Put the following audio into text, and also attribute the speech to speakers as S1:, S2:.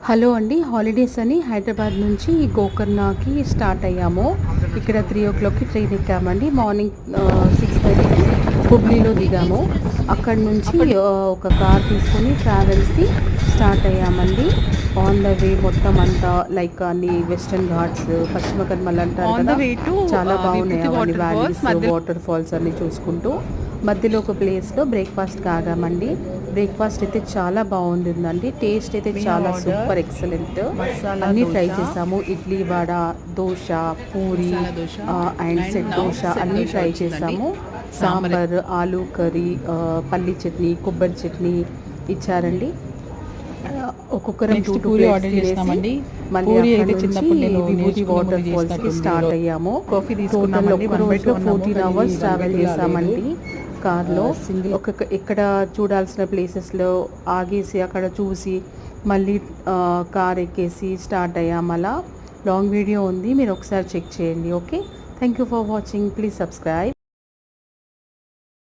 S1: Hello అండి. Holidays అని హైదరాబాద్ నుంచి గోకర్ణకి స్టార్ట్ అయ్యాము. ఇక్కడ 3:00కి ట్రైన్ ఎక్కామండి. మార్నింగ్ 6:30కి హుబ్లీలో దిగాము. అక్కడి నుంచి ఒక కార్ తీసుకొని ట్రావెల్స్‌కి స్టార్ట్ అయ్యామండి. ఆన్ ద వే మొత్తం అంతా లైక్ అన్ని వెస్టర్న్ ఘాట్స్, పశ్చిమ కనుమలు అంటారు
S2: ఆన్ ద
S1: కదా!
S2: వే టు
S1: చాలా బాగున్నాయి
S2: విభూతి
S1: అవన్నీ
S2: వాటర్ ఫాల్స్
S1: వ్యాలీస్,
S2: మధ్యలో
S1: వాటర్ ఫాల్స్ అన్నీ చూసుకుంటూ మధ్యలో ఒక ప్లేస్‌లో బ్రేక్‌ఫాస్ట్‌కి ఆగామండి. బ్రేక్‌ఫాస్ట్ అయితే చాలా బాగుంటుందండి. టేస్ట్ అయితే
S2: మీ
S1: చాలా
S2: ఆర్డర్
S1: సూపర్ ఎక్సలెంట్.
S2: మసాలా
S1: అన్నీ ట్రై
S2: దోశ,
S1: చేసాము. Idli, vada, dosa, puri
S2: masala dosa
S1: and
S2: and
S1: set
S2: now
S1: dosa
S2: set
S1: అన్నీ
S2: దోశ
S1: ట్రై
S2: వచ్చిందండి.
S1: చేసాము.
S2: సాంబార్
S1: సాంబార్, ఆలూ కర్రీ, పల్లీ చట్నీ, కొబ్బరి చట్నీ ఇచ్చారండి. ఒక్కొక్కరం
S2: నెక్స్ట్
S1: 2
S2: పూరి
S1: ప్లేట్స్
S2: ఆర్డర్
S1: తినేసి
S2: చేసినామండి.
S1: మళ్ళీ
S2: పూరి
S1: అక్కడ
S2: అయితే
S1: నుంచి
S2: చిన్నప్పుడు నేను
S1: విభూతి
S2: నేర్చుకునే
S1: వాటర్
S2: ముందు
S1: ఫాల్స్‌కి
S2: చేసినట్టుంది.
S1: స్టార్ట్ అయ్యాము.
S2: కాఫీ
S1: టోటల్
S2: తీసుకున్నామండి.
S1: ఒక్క
S2: వన్ బై టూ
S1: రోజులో
S2: అన్నాము
S1: 14
S2: కానీ
S1: అవర్స్
S2: 1/2
S1: ట్రావెల్
S2: లా లేదు.
S1: చేసామండి కార్‌లో.
S2: సింగిల్
S1: ఎక్కడ చూడాల్సిన ప్లేసెస్‌లో ఆగేసి అక్కడ చూసి మళ్ళీ కార్ ఎక్కేసి స్టార్ట్ అయ్యాం అలా. లాంగ్ వీడియో ఉంది, మీరు ఒకసారి చెక్ చేయండి. Okay, thank you for watching. Please subscribe.